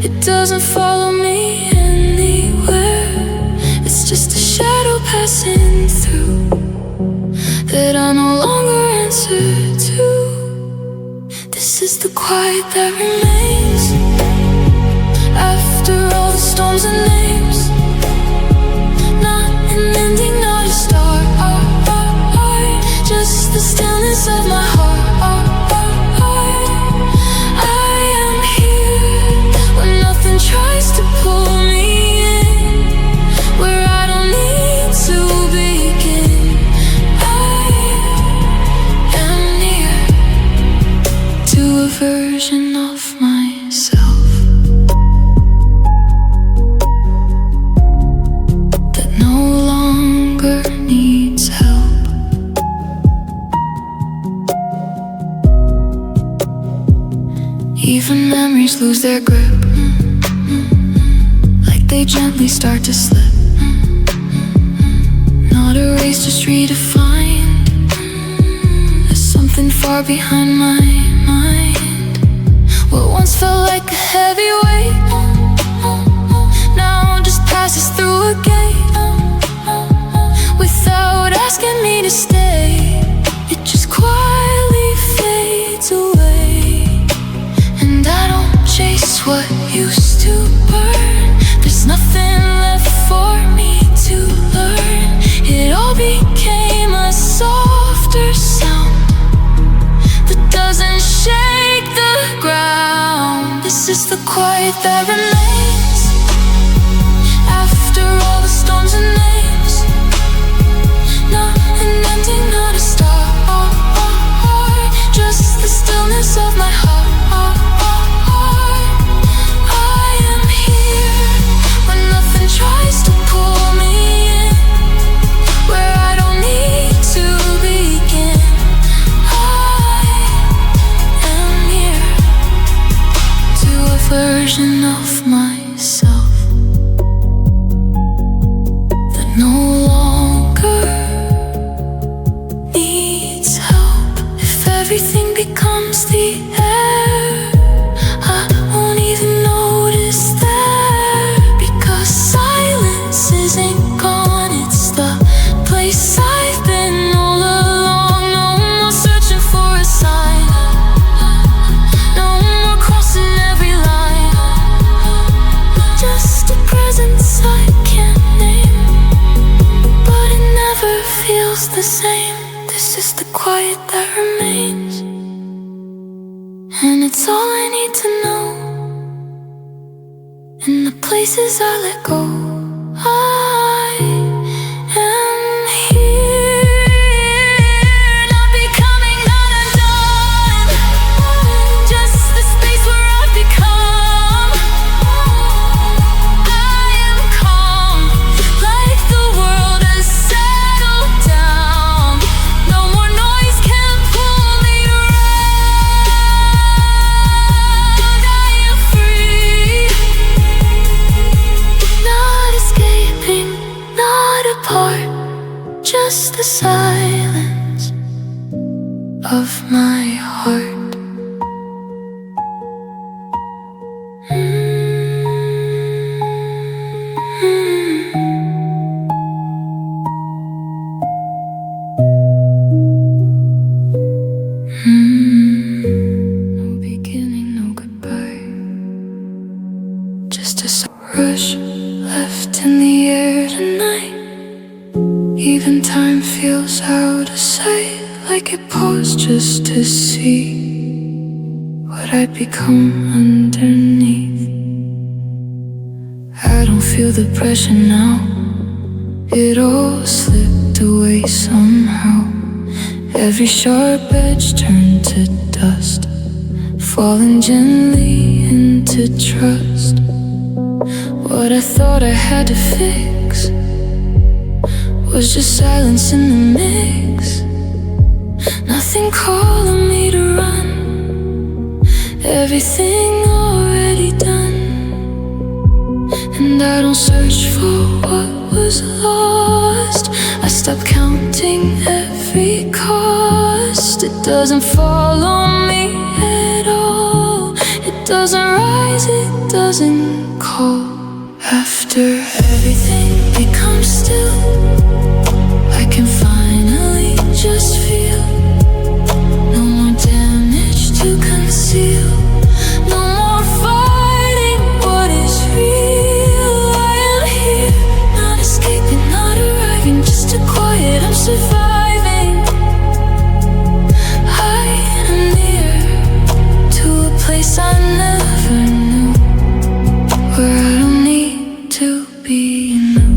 It doesn't follow me anywhere. It's just a shadow passing through that I no longer answer to. This is the quiet that remains after all the storms and names. Not an ending, not a start, just the stillness of my heart. I am here when nothing tries to pull me in, where I don't need to begin. I am near to a version of myself that no longer needs help. Even memories lose their grip, like they gently start to slip. Not erased, just redefined. There's something far behind my mind. What once felt like a heavy weight now just passes through a gate without asking me to stay. It just quietly fades away, and I don't chase what used to burn. There's nothing left for me to learn. It all became a softer sound that doesn't shake the ground. This is the quiet that remains after all the storms and names. Not an ending, not a start, just the stillness of my heart. Tries to pull me in, where I don't need to begin. I am here to a version of myself that no longer needs help. If everything becomes the air, I won't even notice that. Isn't gone, it's the place I've been all along. No more searching for a sign, no more crossing every line. Just a presence I can't name, but it never feels the same. This is the quiet that remains, and it's all I need to know. In the places I let go, I am here, not becoming, not undone, just the space where I've become. I am calm, like the world has settled down. No more noise can pull me around. I am free, not escaping, not apart, just the silence of my heart. No beginning, no goodbye, just a rush left in the air tonight. Even time feels out of sight, like it paused just to see what I'd become underneath. feel the pressure now. It all slipped away somehow. Every sharp edge turned to dust, falling gently into trust. What I thought I had to fix was just silence in the mix. Nothing calling me to run, everything already done. And I don't search for what was lost. I stopped counting every cost. It doesn't follow me at all. It doesn't rise, it doesn't call. After everything becomes still, I can finally just feel. No more damage to conceal, no more fighting what is real. I am here, not escaping, not arriving, just too quiet, I'm surviving. I am near to a place I never knew, where I don't need to be new.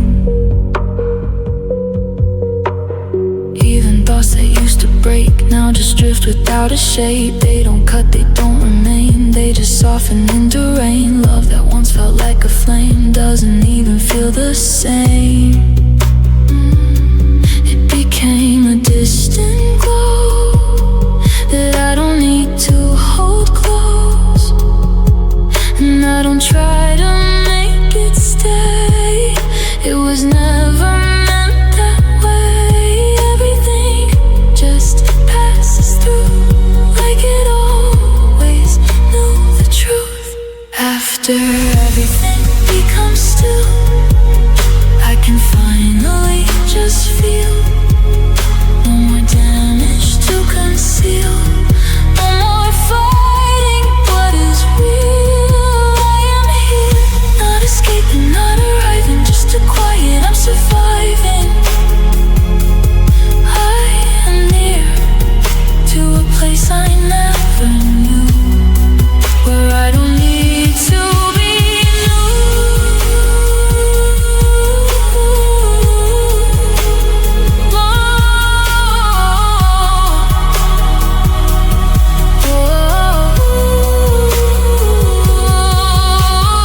Even thoughts that used to break now just drift without a shape. They don't cut, they don't remain, they just soften into rain. Love that once felt like a flame doesn't even feel the same. It became a distant glow that I don't need to hold close. And I don't try to make it stay. It was never meant that way. Everything just passes through like it always knew the truth. After everything becomes still, I can finally just feel. No more damage to conceal, no more fighting what is real. I am here, not escaping, not arriving, just too quiet, I'm surviving. I am near to a place I never knew, where I don't need to be new.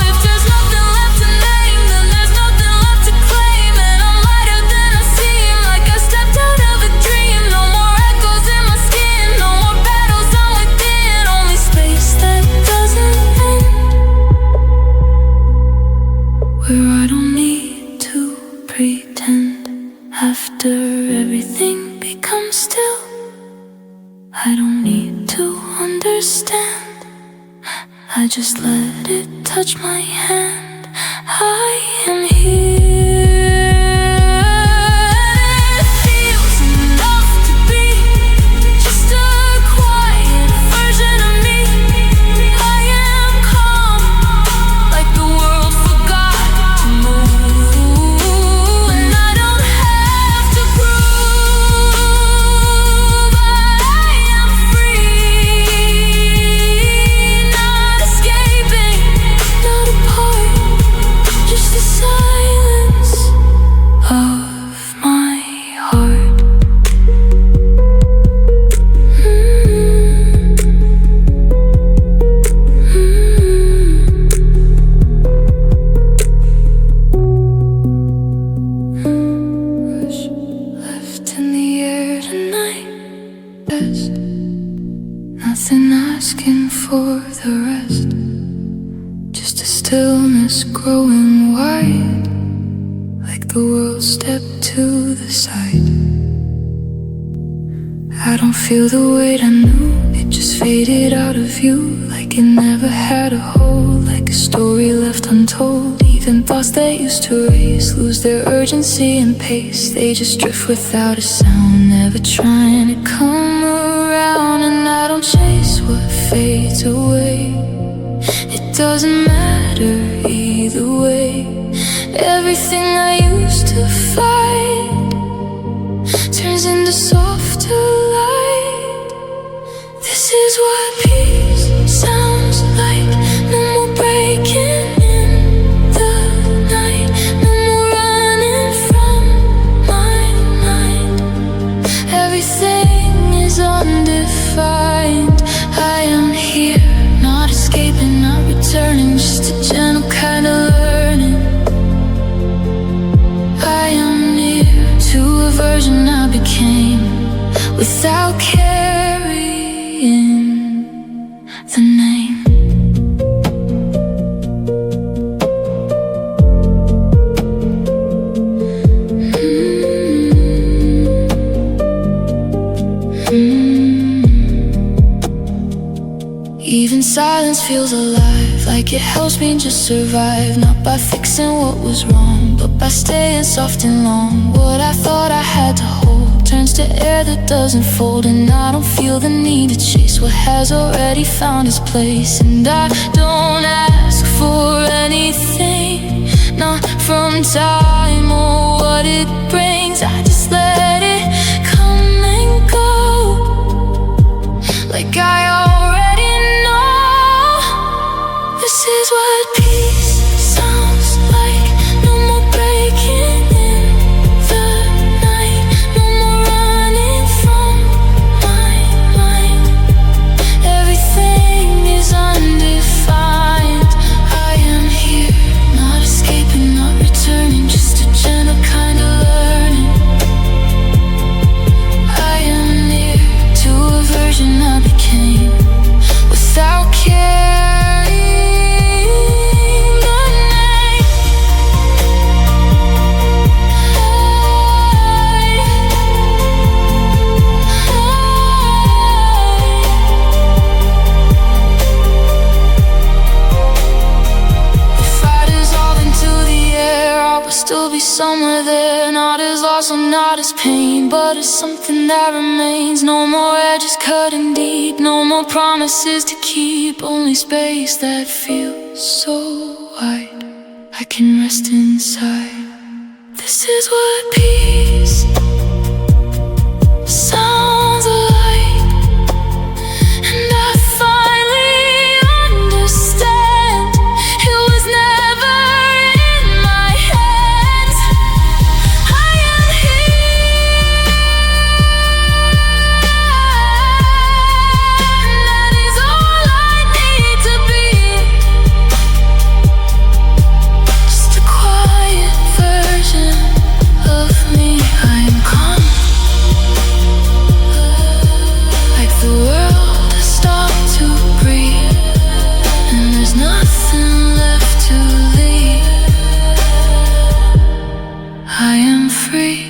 If there's nothing left to name, then there's nothing left to claim. And I'm lighter than I seem, like I stepped out of a dream. No more echoes in my skin, no more battles I'm within. Only space that doesn't end, where I don't need to pretend. After everything becomes still, I don't need to understand. I just let it touch my hand. I am here. It feels enough to be just a quiet version of me. I am calm, like the world forgot to move. And I don't have to prove I am free, not escaping, not apart, just the silence of my heart. Rush left in the air tonight, best. Nothing asking for the rest, just a stillness growing wide, like the world stepped to the side. I don't feel the weight I knew, it just faded out of view, like it never had a hold, like a story left untold. Even thoughts that used to race lose their urgency and pace. They just drift without a sound, never trying to come around. And I don't chase what fades away, it doesn't matter either way. Everything I used to fight turns into softer light. This is what peace sounds like. No more breaking in the night. feels alive, like it helps me just survive. Not by fixing what was wrong, but by staying soft and long. What I thought I had to hold turns to air that doesn't fold, and I don't feel the need to chase what has already found its place. And I don't ask for anything, not from time or what it brings. I just let it come and go, like I already know. This is what peace sounds like. No more breaking in the night, no more running from my mind. Everything is undefined. I am here, not escaping, not returning, just a gentle kind of learning. I am near to a version I became without caring the name. If I dissolve into the air, I will still be somewhere there. Not as lost or not as pain, but as something that remains. No more edges cutting deep, no more promises to keep. Only space that feels so wide, I can rest inside. This is what peace sounds like, and I finally understand. It was never in my hands. I am here, and that is all I need to be. Just a quiet version of me. I am calm, like the world has stopped to breathe, and there's nothing left to leave. I am free,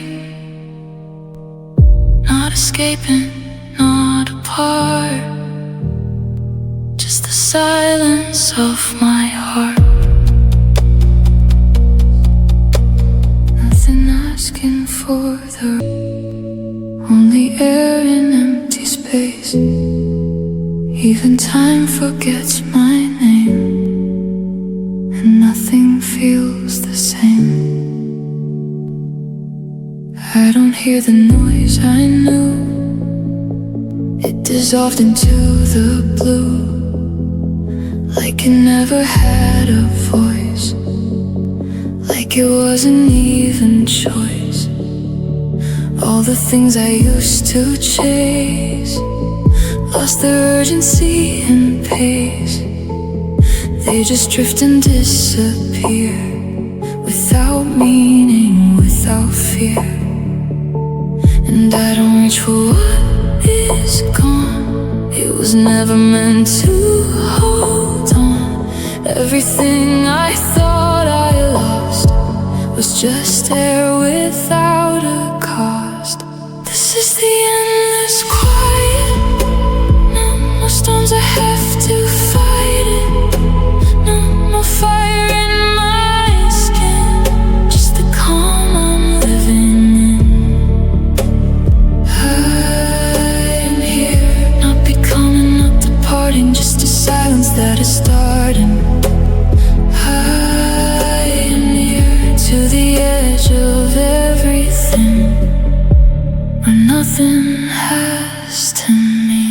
not escaping, not apart, just the silence of my heart. Nothing asking for the only air in empty space. Even time forgets my name, and nothing feels the same. I don't hear the noise I knew. It dissolved into the blue, like it never had a voice, like it wasn't even choice. All the things I used to chase lost their urgency and pace. They just drift and disappear, without meaning, without fear. And I don't reach for what is gone. It was never meant to hold on. Everything I thought I lost was just air without a cost. This is the endless quiet. No storms I have to fight it. No fire in my skin, just the calm I'm living in. I'm here, not becoming, not departing, just a silence that is starting. I am near to the edge of everything, where nothing has to mean.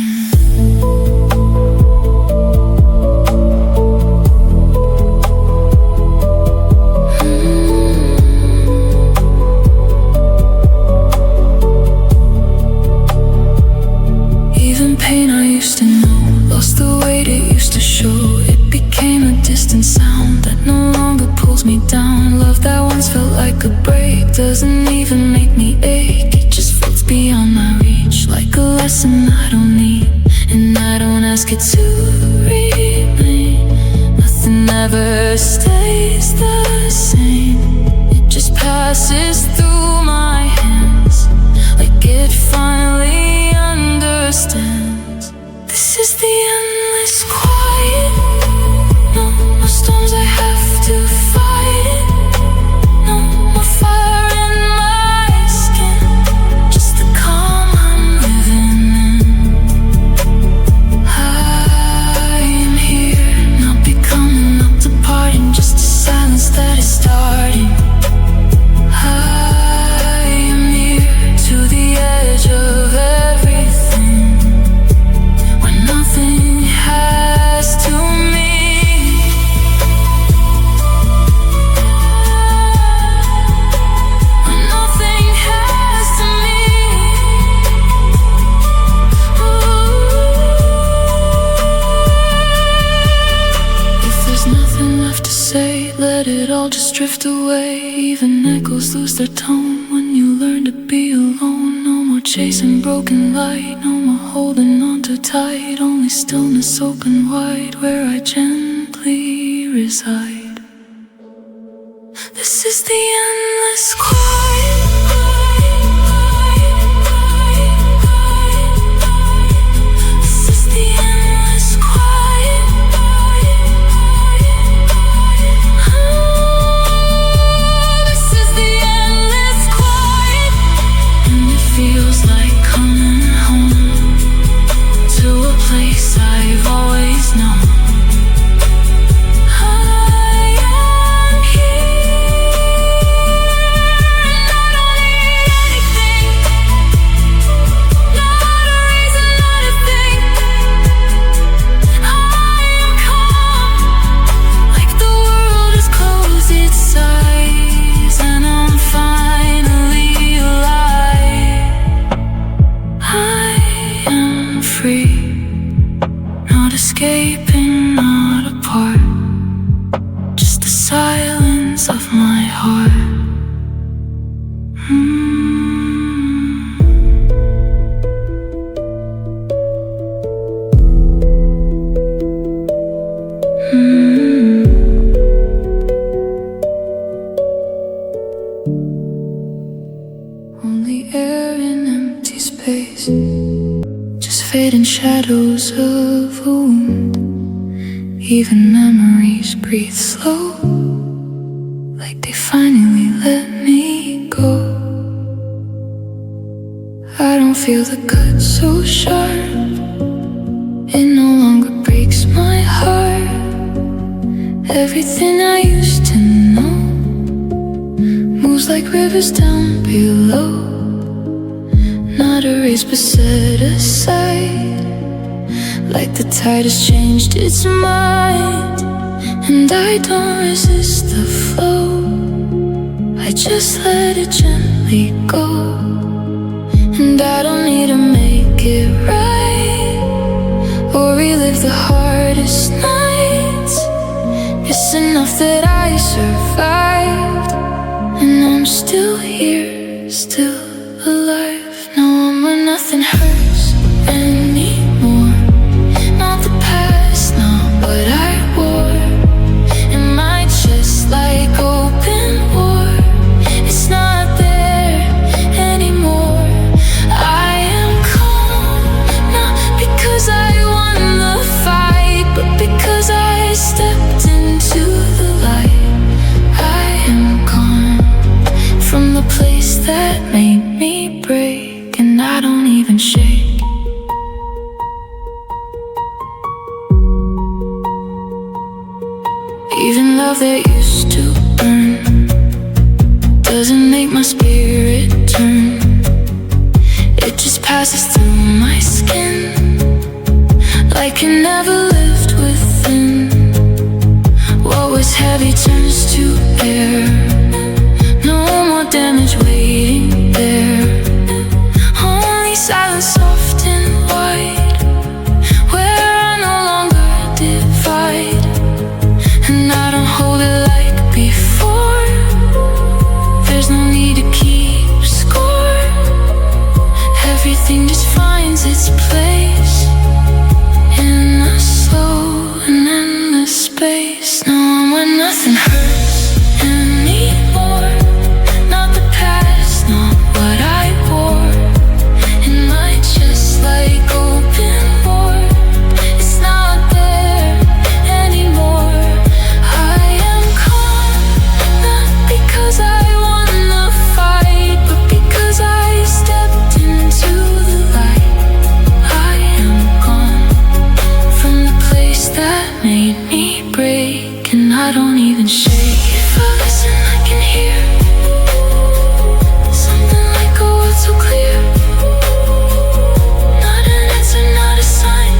Even pain I used to know lost the weight it used to show. It became a distant sound that no longer pulls me down. Love that once felt like a break doesn't even make me ache. It just floats beyond my reach, like a lesson I don't need, and I don't ask it to remain. Nothing ever stays the same. It just passes through my hands, like it finally understands. This is the endless quiet. say, let it all just drift away. Even echoes lose their tone when you learn to be alone. No more chasing broken light, no more holding on too tight. Only stillness open wide where I gently reside. This is the endless quiet. Not escaping, not apart, just the silence of my heart. Only air in empty space, fading shadows of a wound. Even memories breathe slow, like they finally let me go. I don't feel the cut so sharp, it no longer breaks my heart. Everything I used to know moves like rivers down below, not erased but set aside, like the tide has changed its mind. And I don't resist the flow, I just let it gently go. And I don't need to make it right or relive the hardest nights. It's enough that I survived, and I'm still here, still alive. Now I'm where nothing hurts anymore, not the past, not what I wore in my chest like open war. It's not there anymore. I am calm, not because I won the fight, but because I stepped into the light. I am gone from the place that made me break, and I don't even shake. Even love that used to burn doesn't make my spirit turn. It just passes through my skin like it never lived within. What was heavy turns to air, no more damage waiting there. Only silence soft and wide, where I no longer divide. And I don't hold it like before, there's no need to keep score. Everything just finds its place in a slow and endless space. Now I'm where nothing hurts anymore, not the past, not what I wore in my chest like open war. It's not there anymore. I am calm, not because I won the fight, but because I stepped into the light. I am gone from the place that made me break, and I don't even shake. If I listen, I can hear something like a word so clear. Not an answer, not a sign,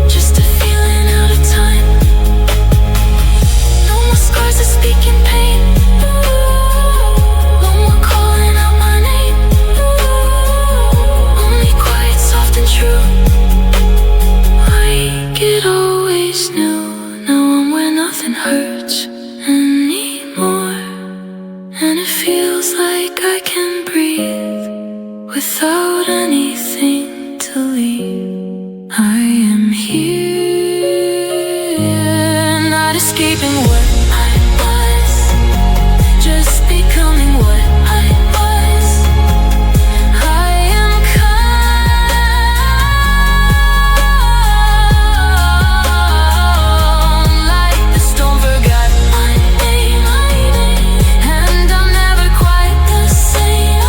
just a feeling out of time. No more scars that speak in pain, no more calling out my name. Only quiet, soft and true, like it always knew. Now I'm where nothing hurts. what I was, just becoming what I was. I am calm, like the storm forgot my name, and I'm never quite the same.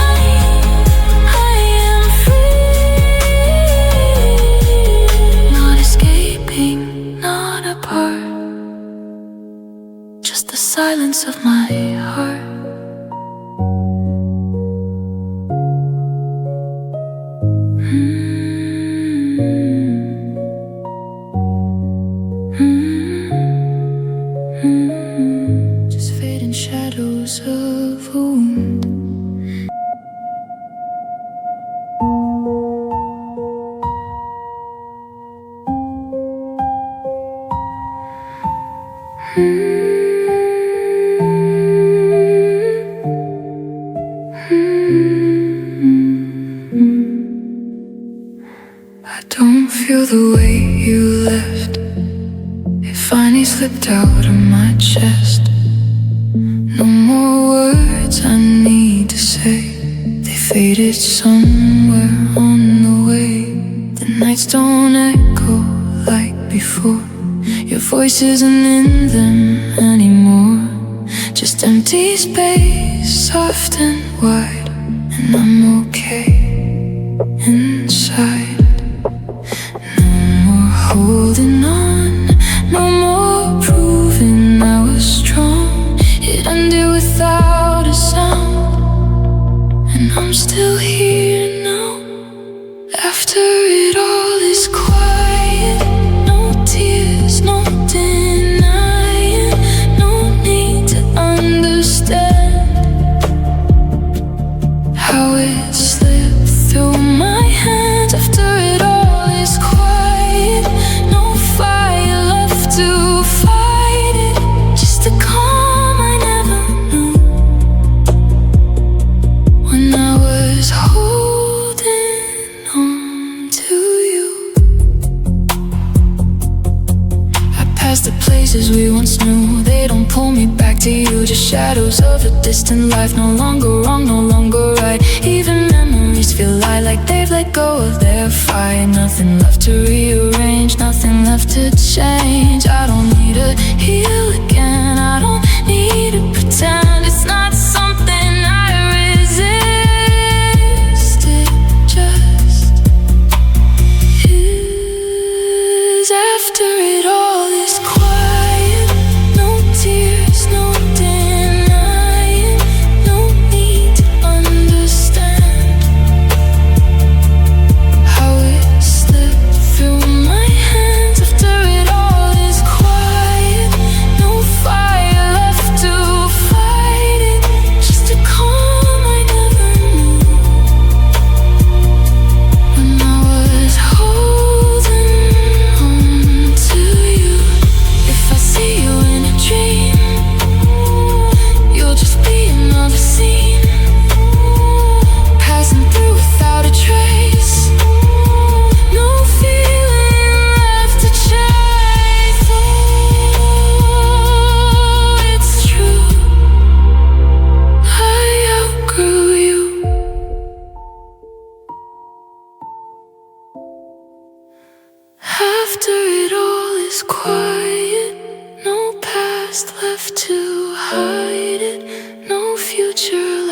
I am free, not escaping, not apart, just the silence of my heart. Just fading shadows of a wound. I don't feel the way you left. It finally slipped out of my chest. No more words I need to say. They faded somewhere on the way. The nights don't echo like before. Your voice isn't in them anymore. Just empty space, soft and wide. And I'm okay inside. No more holding on, no more proving I was strong. It ended without a sound, and I'm still here now. After it all is quiet, no tears, no denying, no need to understand how it slipped through my hands. After it all is quiet, no fire left to fight it, just a calm I never knew when I was holding on to you. I passed the places we once knew. They don't pull me back to you, just shadows of a distant life. No longer wrong, no longer right. Even memories feel light, like they've let go of their fight. Nothing left to rearrange, nothing left to change. I don't need to heal again, I don't need to pretend. It's not something I resist, it just is. After it all is quiet, no tears, no denying, no need to understand how it slipped through my hands. After it all is quiet, no fire left to fight it, just a calm I never knew when I was holding on to you. If I see you in a dream, you'll just be another scene, passing through without a trace. No feeling left to chase. Oh, it's true, I outgrew you. After it all is quiet, no past left to hide it, no future